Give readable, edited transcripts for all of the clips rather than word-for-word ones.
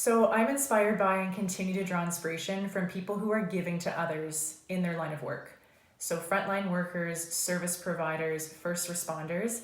So I'm inspired by and continue to draw inspiration from people who are giving to others in their line of work. So frontline workers, service providers, first responders,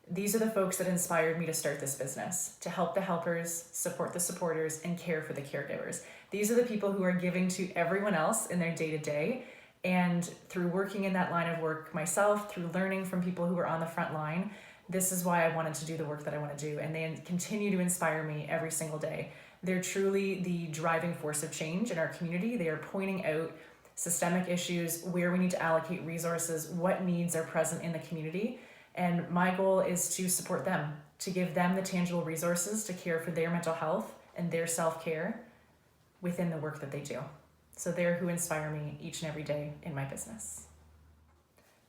these are the folks that inspired me to start this business, to help the helpers, support the supporters, and care for the caregivers. These are the people who are giving to everyone else in their day-to-day. And through working in that line of work myself, through learning from people who are on the front line, this is why I wanted to do the work that I want to do. And they continue to inspire me every single day. They're truly the driving force of change in our community. They are pointing out systemic issues, where we need to allocate resources, what needs are present in the community. And my goal is to support them, to give them the tangible resources to care for their mental health and their self-care within the work that they do. So they're who inspire me each and every day in my business.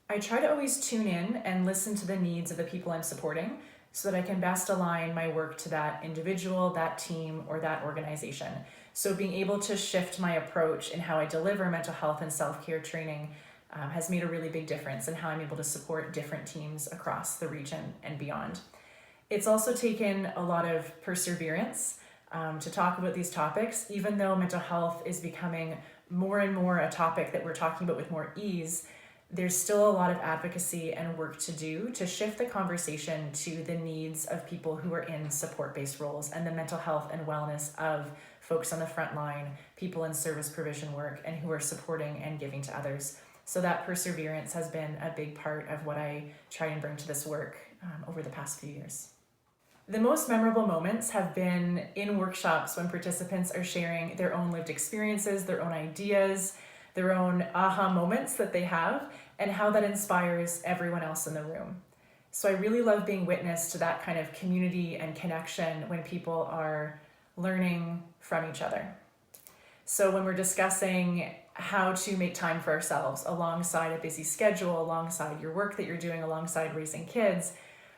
I try to always tune in and listen to the needs of the people I'm supporting so that I can best align my work to that individual, that team, or that organization. So being able to shift my approach in how I deliver mental health and self-care training has made a really big difference in how I'm able to support different teams across the region and beyond. It's also taken a lot of perseverance to talk about these topics, even though mental health is becoming more and more a topic that we're talking about with more ease. There's still a lot of advocacy and work to do to shift the conversation to the needs of people who are in support-based roles and the mental health and wellness of folks on the front line, people in service provision work, and who are supporting and giving to others. So that perseverance has been a big part of what I try and bring to this work over the past few years. The most memorable moments have been in workshops when participants are sharing their own lived experiences, their own ideas, their own aha moments that they have, and how that inspires everyone else in the room. So I really love being witness to that kind of community and connection when people are learning from each other. So when we're discussing how to make time for ourselves alongside a busy schedule, alongside your work that you're doing, alongside raising kids,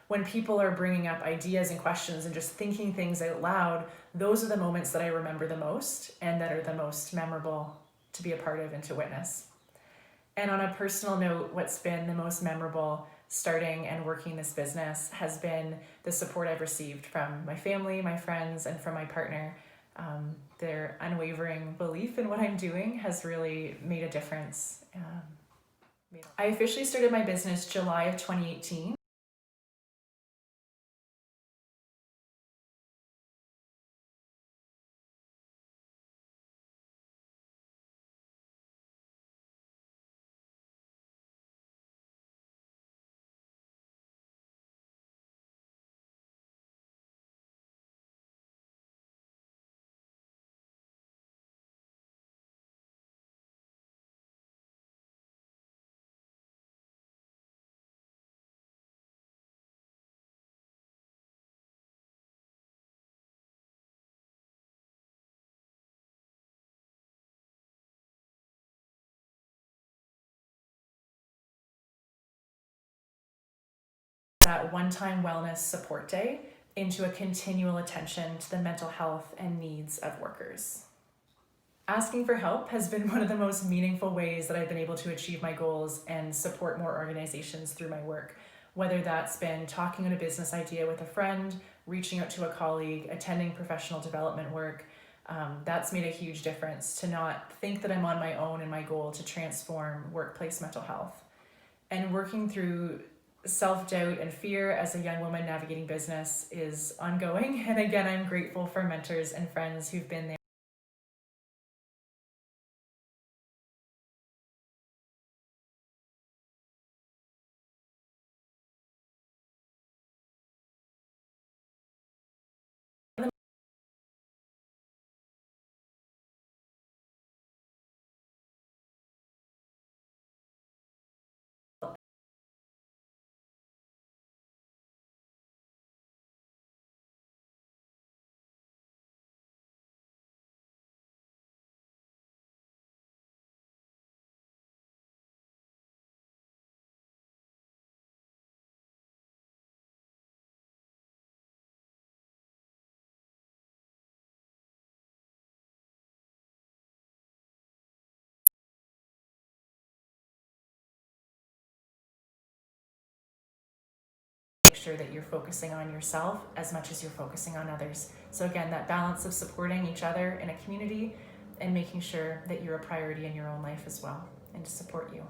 when people are bringing up ideas and questions and just thinking things out loud, those are the moments that I remember the most and that are the most memorable to be a part of and to witness. And on a personal note, what's been the most memorable starting and working this business has been the support I've received from my family, my friends, and from my partner. Their unwavering belief in what I'm doing has really made a difference. I officially started my business July of 2018. That one-time wellness support day into a continual attention to the mental health and needs of workers. Asking for help has been one of the most meaningful ways that I've been able to achieve my goals and support more organizations through my work. Whether that's been talking on a business idea with a friend, reaching out to a colleague, attending professional development work, that's made a huge difference to not think that I'm on my own in my goal to transform workplace mental health. And working through self-doubt and fear as a young woman navigating business is ongoing. And again, I'm grateful for mentors and friends who've been there. sure that you're focusing on yourself as much as you're focusing on others. So again, that balance of supporting each other in a community and making sure that you're a priority in your own life as well, and to support you.